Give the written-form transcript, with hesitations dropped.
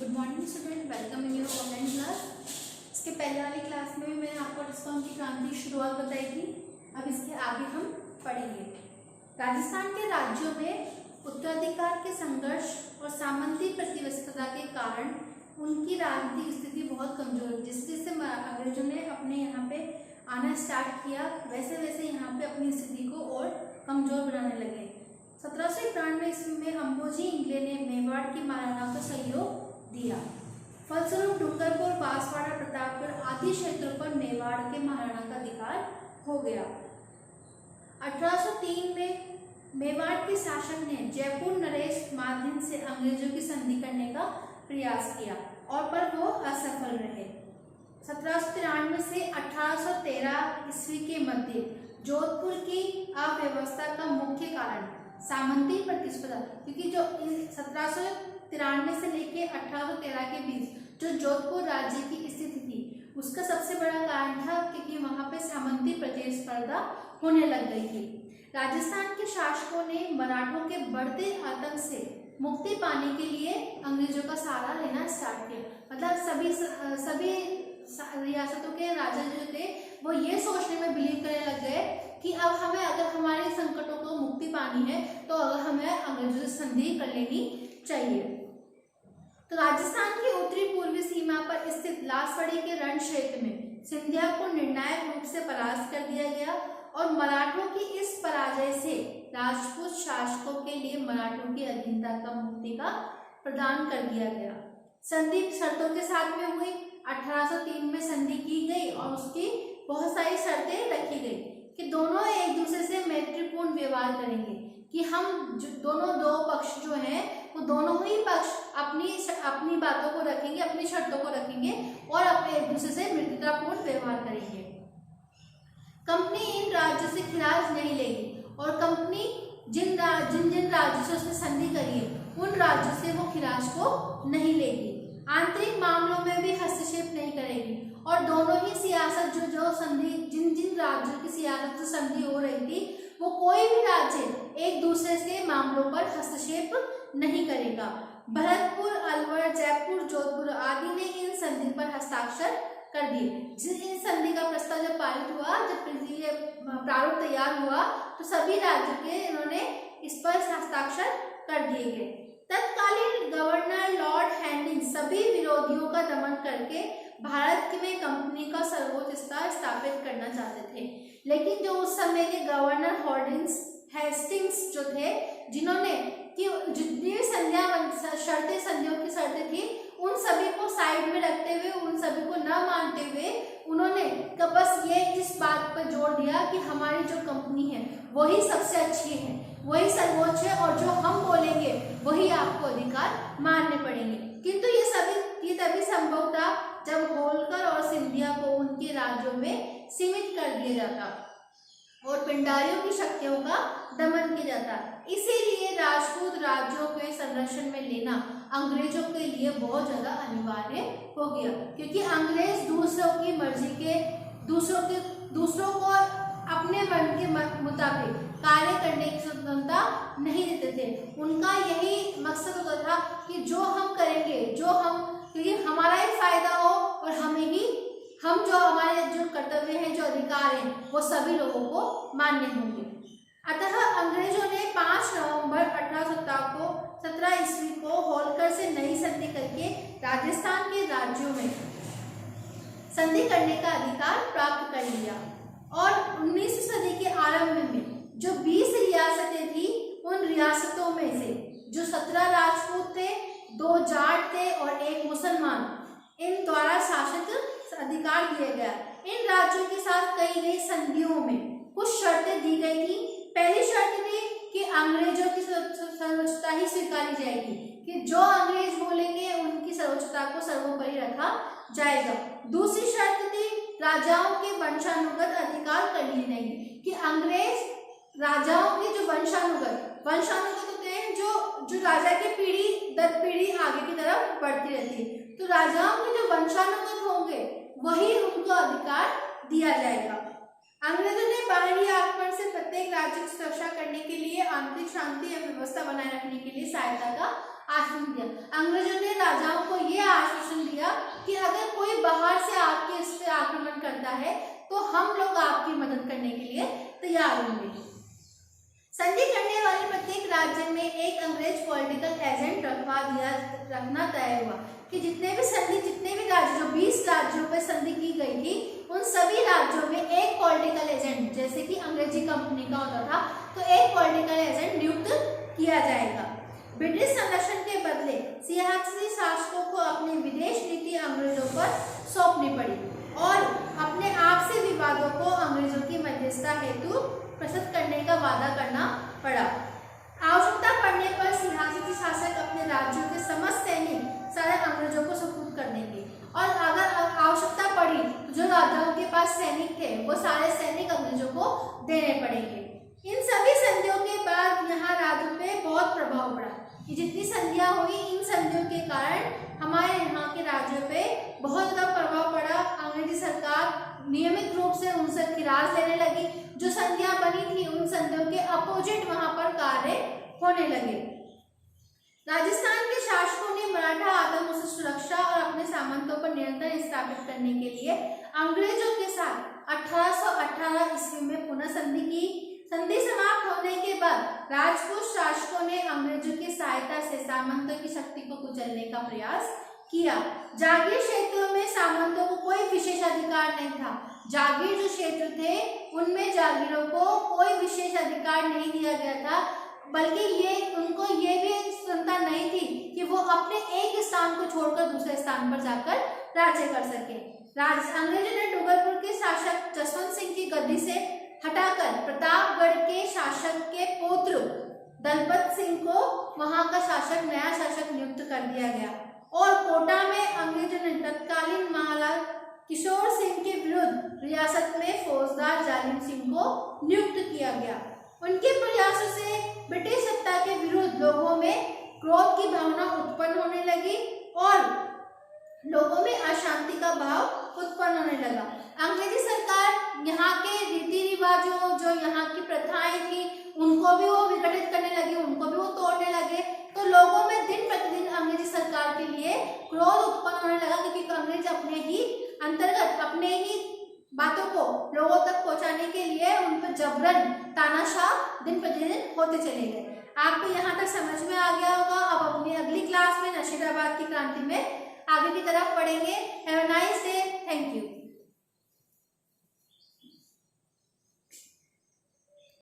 Good morning student, welcome in your online class. इसके पहले वाली क्लास में मैंने आपको डिस्काउंट की क्रांति की शुरुआत बताई थी। अब इसके आगे हम पढ़ेंगे। राजस्थान के राज्यों में उत्तराधिकार के संघर्ष और सामंती प्रतिवस्थता के कारण उनकी राजनीतिक स्थिति बहुत कमजोर है। जिस जैसे अंग्रेजों ने अपने यहाँ पे आना स्टार्ट किया, वैसे वैसे यहाँ पे अपनी स्थिति को और कमजोर बनाने लगे। 1791 ईस्वी में अम्बोजी इंगले ने मेवाड़ की महाराणा को सहयोग दिया। फलस्वरूप डूंगरपुर, बांसवाड़ा, प्रतापगढ़ आदि क्षेत्रों पर मेवाड़ के महाराणा का अधिकार हो गया। 1803 में मेवाड़ के शासक ने जयपुर नरेश माध्यम से अंग्रेजों की संधि करने का प्रयास किया और पर वो असफल रहे। 1793 से 1813 ईस्वी के मध्य जोधपुर की अव्यवस्था का मुख्य कारण सामंती प्रतिस्पर्धा, क्योंकि जो 1793 से लेके 1813 के बीच जो जोधपुर राज्य की स्थिति थी, उसका सबसे बड़ा कारण था क्योंकि वहां पे सामंती प्रतिस्पर्धा होने लग गई थी। राजस्थान के शासकों ने मराठों के बढ़ते आतंक से मुक्ति पाने के लिए अंग्रेजों का सहारा लेना स्टार्ट किया। मतलब सभी रियासतों के राजा जो थे वो ये सोचने में बिलीव करने लग गए कि अब हमें अगर हमारे संकटों को मुक्ति पानी है तो अगर हमें अंग्रेजों से संधि कर लेनी चाहिए। तो राजस्थान की उत्तरी पूर्वी सीमा पर स्थित लासवाड़ी के रण क्षेत्र में सिंधिया को निर्णायक रूप से परास्त कर दिया गया और मराठों की इस पराजय से राजपूत शासकों के लिए मराठों की अधीनता का मुक्ति का प्रदान कर दिया गया। संधि शर्तों के साथ में हुई। 1803 में संधि की गई और उसकी बहुत सारी शर्तें रखी गई कि दोनों एक दूसरे से मैत्रीपूर्ण व्यवहार करेंगे, कि हम दोनों दो पक्ष जो हैं वो दोनों ही पक्ष अपनी बातों को रखेंगे, अपनी शर्तों को रखेंगे और अपने एक दूसरे से मित्रतापूर्ण व्यवहार करेंगे। कंपनी इन राज्यों से खिराज नहीं लेगी और कंपनी जिन राज्यों से उसने संधि करी है उन राज्यों से वो खिराज को नहीं लेगी। आंतरिक मामलों में भी हस्तक्षेप नहीं करेगी और दोनों ही सियासत जो संधि जिन राज्यों की सियासत से संधि हो रही थी वो कोई भी राज्य एक दूसरे के मामलों पर हस्तक्षेप नहीं करेगा। भरतपुर, अलवर, जयपुर, जोधपुर आदि ने इन संधि पर हस्ताक्षर कर दिए। इन संधि का प्रस्ताव जब पारित हुआ, जब प्रारूप तैयार हुआ तो सभी राज्यों के इन्होंने इस पर हस्ताक्षर कर दिए गए। तत्कालीन गवर्नर लॉर्ड हैंडिंग सभी विरोधियों का दमन करके भारत में कंपनी का सर्वोच्च स्तर स्थापित करना चाहते थे, लेकिन जो उस समय के गवर्नर हेस्टिंग्स जो थे, जिन्होंने कि जितनी भी संधियों की शर्तें थी उन सभी को साइड में रखते हुए, उन सभी को न मानते हुए उन्होंने बस ये इस बात पर जोर दिया कि हमारी जो कंपनी है वही सबसे अच्छी है, वही सर्वोच्च है और जो हम बोलेंगे वही आपको अधिकार मानने पड़ेंगे। किंतु ये तभी संभव था जब होलकर और सिंधिया को उनके राज्यों में सीमित कर दिया जाता और पिंडारियों की शक्तियों का दमन किया जाता। इसीलिए राजपूत राज्यों के संरक्षण में लेना अंग्रेजों के लिए बहुत ज्यादा अनिवार्य हो गया, क्योंकि अंग्रेज दूसरों की मर्जी के दूसरों को अपने मन के मुताबिक कार्य करने की स्वतंत्रता नहीं देते थे। उनका यही मकसद होता था कि जो हम करेंगे, क्योंकि हमारा ही फायदा हो और हम जो हमारे जो कर्तव्य हैं, जो अधिकार हैं, वो सभी लोगों को मान्य होंगे। अतः अंग्रेजों ने 5 नवंबर 1817 ईस्वी को होलकर से नई संधि करके राजस्थान के राज्यों में संधि करने का अधिकार प्राप्त कर लिया और 19वीं सदी के आरंभ में जो 20 रियासतें थी उन रियासतों में से जो 17 राजपूत थे, 2 जाट थे और 1 मुसलमान, इन द्वारा शासित अधिकार दिया गया। इन राज्यों के साथ कई गई संधियों में कुछ शर्तें दी गई थी। पहली शर्त थी कि अंग्रेजों की सर्वोच्चता ही स्वीकारी जाएगी, कि जो अंग्रेज बोलेंगे उनकी सर्वोच्चता को सर्वोपरि रखा जाएगा। दूसरी शर्त थी राजाओं के वंशानुगत अधिकार कर लिए जाएंगे, कि अंग्रेज राजाओं के जो वंशानुगत होते हैं, जो राजा की पीढ़ी दर पीढ़ी आगे की तरफ बढ़ती रहती है, तो राजाओं के जो वंशानुगत होंगे वही उनको अधिकार दिया जाएगा। अंग्रेजों ने बाहरी आक्रमण से प्रत्येक राज्य की सुरक्षा करने के लिए आंतरिक शांति एवं व्यवस्था बनाए रखने के लिए सहायता का आश्वासन दिया, अंग्रेजों ने राजाओं को ये आश्वासन दिया कि अगर कोई बाहर से आपके इस पे आक्रमण करता है तो हम लोग आपकी मदद करने के लिए तैयार होंगे। संधि करने वाले प्रत्येक राज्य में एक अंग्रेज पॉलिटिकल एजेंट रखना तय हुआ कि जितने भी राज्य, जो 20 राज्यों पे संधि की गई थी, उन सभी राज्यों में एक पॉलिटिकल एजेंट, जैसे कि अंग्रेजी कंपनी का होता था, तो एक पॉलिटिकल एजेंट नियुक्त किया जाएगा। ब्रिटिश संरक्षण के बदले सियासी शासकों को अपनी विदेश नीति अंग्रेजों पर सौंपनी पड़ी और अपने आप से विवादों को अंग्रेजों की मध्यस्थता हेतु प्रस्तुत करने का वादा करना पड़ा। आवश्यकता पड़ने पर सियासी शासक अपने राज्यों के समस्त सैनिक सारे अंग्रेजों को सुपुर्द कर देंगे और अगर आवश्यकता पड़ी तो जो राजाओं के पास सैनिक थे वो सारे सैनिक अंग्रेजों को देने पड़ेंगे। इन सभी संधियों के बाद यहाँ राज्यों पे बहुत प्रभाव पड़ा। ये जितनी संधियाँ हुई, इन संधियों के कारण हमारे यहाँ के राज्यों पे बहुत ज़्यादा प्रभाव पड़ा। अंग्रेजी सरकार नियमित रूप से उनसे खिराज लेने लगी। जो संधियाँ बनी थी उन संधियों के अपोजिट वहाँ पर कार्य होने लगे। राजस्थान के शासकों ने मराठा आतंक से सुरक्षा और अपने सामंतों पर नियंत्रण स्थापित करने के लिए अंग्रेजों के साथ 1818 ईस्वी में पुनः संधि की। संधि समाप्त होने के बाद राजपूत शासकों ने अंग्रेजों की सहायता से सामंतों की शक्ति को कुचलने का प्रयास किया। जागीर क्षेत्रों में सामंतों को कोई विशेष अधिकार नहीं था। जागीर जो क्षेत्र थे उनमें जागीरों को कोई विशेष अधिकार नहीं दिया गया था, बल्कि उनको ये भी क्षमता नहीं थी कि वो अपने एक स्थान को छोड़कर दूसरे स्थान पर जाकर राज्य कर सके। अंग्रेजों ने डूंगरपुर के शासक जसवंत सिंह की गद्दी से हटाकर प्रतापगढ़ के शासक के पुत्र दलपत सिंह को वहां का नया शासक नियुक्त कर दिया गया और कोटा में अंग्रेजों ने तत्कालीन महाराज किशोर सिंह के विरुद्ध रियासत में फौजदार जालिम सिंह को नियुक्त किया गया। उनके प्रयासों से ब्रिटिश सत्ता के विरुद्ध लोगों में क्रोध की भावना उत्पन्न होने लगी और लोगों में अशांति का भाव उत्पन्न होने लगा। अंग्रेजी सरकार यहाँ के रीति रिवाजों, जो यहाँ की प्रथाएं थी, उनको भी वो विघटित करने लगे, उनको भी वो तोड़ने लगे। तो लोगों में दिन प्रतिदिन अंग्रेजी सरकार के लिए क्रोध उत्पन्न होने लगा, क्योंकि अंग्रेज अपने ही अंतर्गत अपने ही बातों को लोगों तक पहुंचाने के लिए उन पर जबरन तानाशाह दिन प्रतिदिन होते चले गए। आपको यहाँ तक समझ में आ गया होगा। अब अपनी अगली क्लास में नशीराबाद की क्रांति में आगे की तरफ पढ़ेंगे। Have a nice day. Thank you.